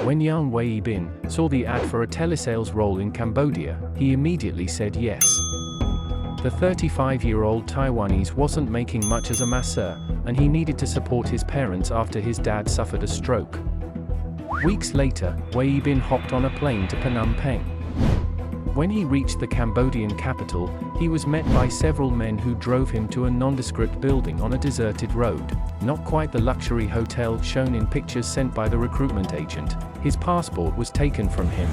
When young Wei Bin saw the ad for a telesales role in Cambodia, he immediately said yes. The 35-year-old Taiwanese wasn't making much as a masseur, and he needed to support his parents after his dad suffered a stroke. Weeks later, Wei Bin hopped on a plane to Phnom Penh. When he reached the Cambodian capital, he was met by several men who drove him to a nondescript building on a deserted road, not quite the luxury hotel shown in pictures sent by the recruitment agent. His passport was taken from him,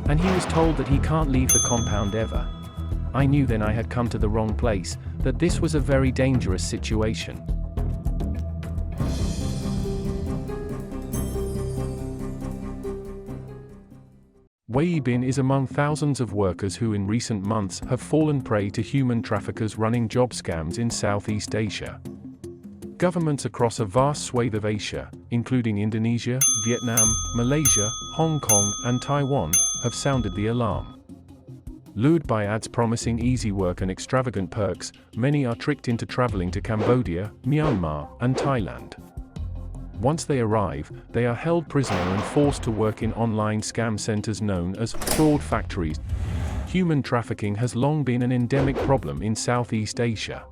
and he was told that he can't leave the compound ever. I knew then I had come to the wrong place, that this was a very dangerous situation. Wei Bin is among thousands of workers who in recent months have fallen prey to human traffickers running job scams in Southeast Asia. Governments across a vast swathe of Asia, including Indonesia, Vietnam, Malaysia, Hong Kong, and Taiwan, have sounded the alarm. Lured by ads promising easy work and extravagant perks, many are tricked into traveling to Cambodia, Myanmar, and Thailand. Once they arrive, they are held prisoner and forced to work in online scam centers known as fraud factories. Human trafficking has long been an endemic problem in Southeast Asia.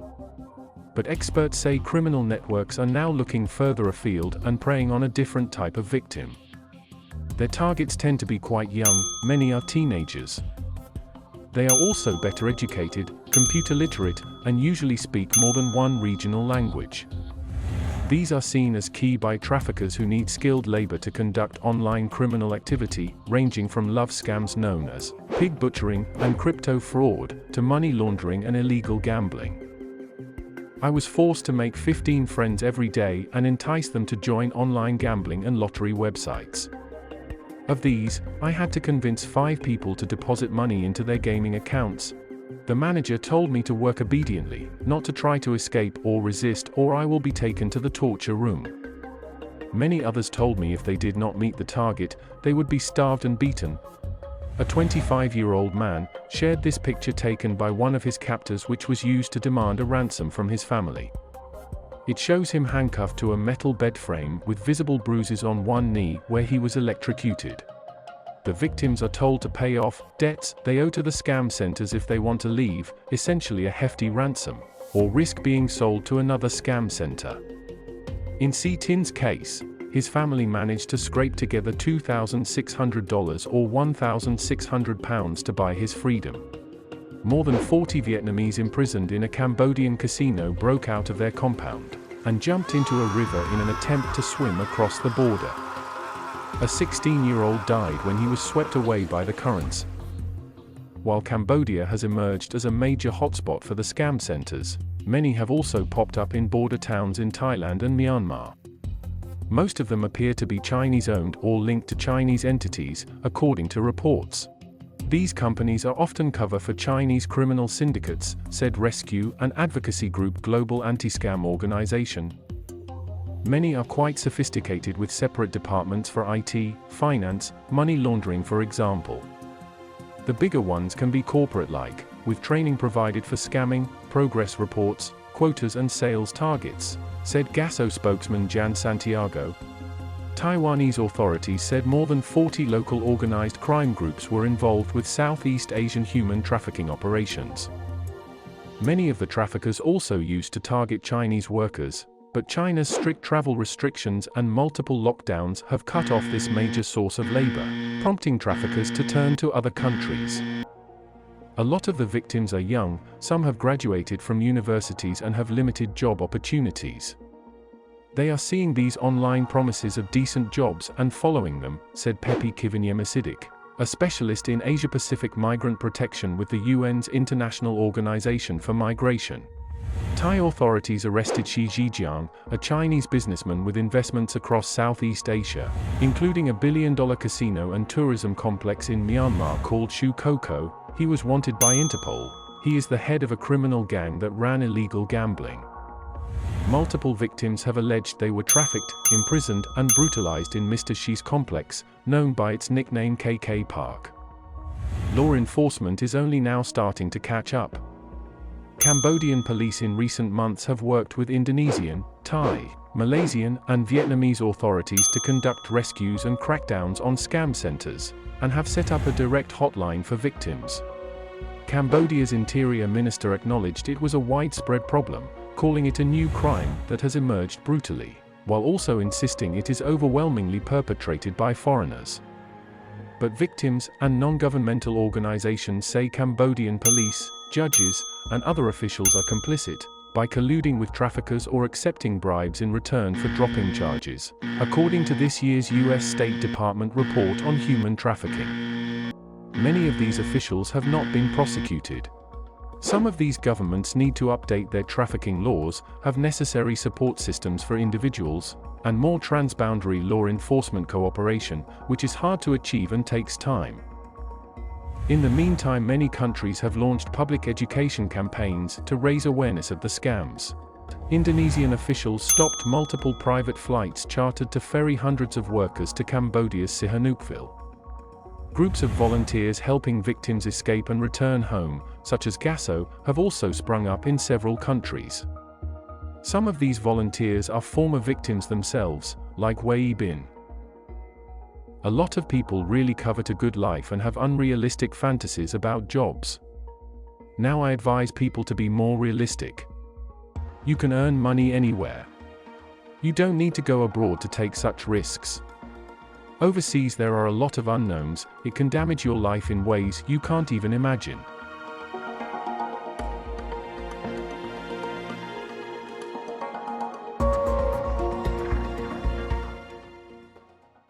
But experts say criminal networks are now looking further afield and preying on a different type of victim. Their targets tend to be quite young, many are teenagers. They are also better educated, computer literate, and usually speak more than one regional language. These are seen as key by traffickers who need skilled labor to conduct online criminal activity, ranging from love scams known as pig butchering and crypto fraud, to money laundering and illegal gambling. I was forced to make 15 friends every day and entice them to join online gambling and lottery websites. Of these, I had to convince 5 people to deposit money into their gaming accounts. The manager told me to work obediently, not to try to escape or resist, or I will be taken to the torture room. Many others told me if they did not meet the target, they would be starved and beaten. A 25-year-old man shared this picture taken by one of his captors, which was used to demand a ransom from his family. It shows him handcuffed to a metal bed frame with visible bruises on one knee where he was electrocuted. The victims are told to pay off debts they owe to the scam centers if they want to leave, essentially a hefty ransom, or risk being sold to another scam center. In C. Tin's case, his family managed to scrape together $2,600 or £1,600 to buy his freedom. More than 40 Vietnamese imprisoned in a Cambodian casino broke out of their compound and jumped into a river in an attempt to swim across the border. A 16-year-old died when he was swept away by the currents. While Cambodia has emerged as a major hotspot for the scam centers, many have also popped up in border towns in Thailand and Myanmar. Most of them appear to be Chinese-owned or linked to Chinese entities, according to reports. These companies are often cover for Chinese criminal syndicates, said rescue and advocacy group Global Anti-Scam Organization. Many are quite sophisticated with separate departments for IT, finance, money laundering for example. The bigger ones can be corporate-like, with training provided for scamming, progress reports, quotas and sales targets, said GASO spokesman Jan Santiago. Taiwanese authorities said more than 40 local organized crime groups were involved with Southeast Asian human trafficking operations. Many of the traffickers also used to target Chinese workers, but China's strict travel restrictions and multiple lockdowns have cut off this major source of labor, prompting traffickers to turn to other countries. A lot of the victims are young, some have graduated from universities and have limited job opportunities. They are seeing these online promises of decent jobs and following them, said Pepi Kivanyemasidik, a specialist in Asia-Pacific migrant protection with the UN's International Organization for Migration. Thai authorities arrested Xi Zhejiang, a Chinese businessman with investments across Southeast Asia, including a billion-dollar casino and tourism complex in Myanmar called Shu Koko. He was wanted by Interpol. He is the head of a criminal gang that ran illegal gambling. Multiple victims have alleged they were trafficked, imprisoned, and brutalized in Mr. Xi's complex, known by its nickname KK Park. Law enforcement is only now starting to catch up. Cambodian police in recent months have worked with Indonesian, Thai, Malaysian, and Vietnamese authorities to conduct rescues and crackdowns on scam centers, and have set up a direct hotline for victims. Cambodia's interior minister acknowledged it was a widespread problem, calling it a new crime that has emerged brutally, while also insisting it is overwhelmingly perpetrated by foreigners. But victims and non-governmental organizations say Cambodian police, judges, and other officials are complicit, by colluding with traffickers or accepting bribes in return for dropping charges, according to this year's U.S. State Department report on human trafficking. Many of these officials have not been prosecuted. Some of these governments need to update their trafficking laws, have necessary support systems for individuals, and more transboundary law enforcement cooperation, which is hard to achieve and takes time. In the meantime, many countries have launched public education campaigns to raise awareness of the scams. Indonesian officials stopped multiple private flights chartered to ferry hundreds of workers to Cambodia's Sihanoukville. Groups of volunteers helping victims escape and return home, such as Gasso, have also sprung up in several countries. Some of these volunteers are former victims themselves, like Wei Bin. A lot of people really covet a good life and have unrealistic fantasies about jobs. Now I advise people to be more realistic. You can earn money anywhere. You don't need to go abroad to take such risks. Overseas there are a lot of unknowns, it can damage your life in ways you can't even imagine.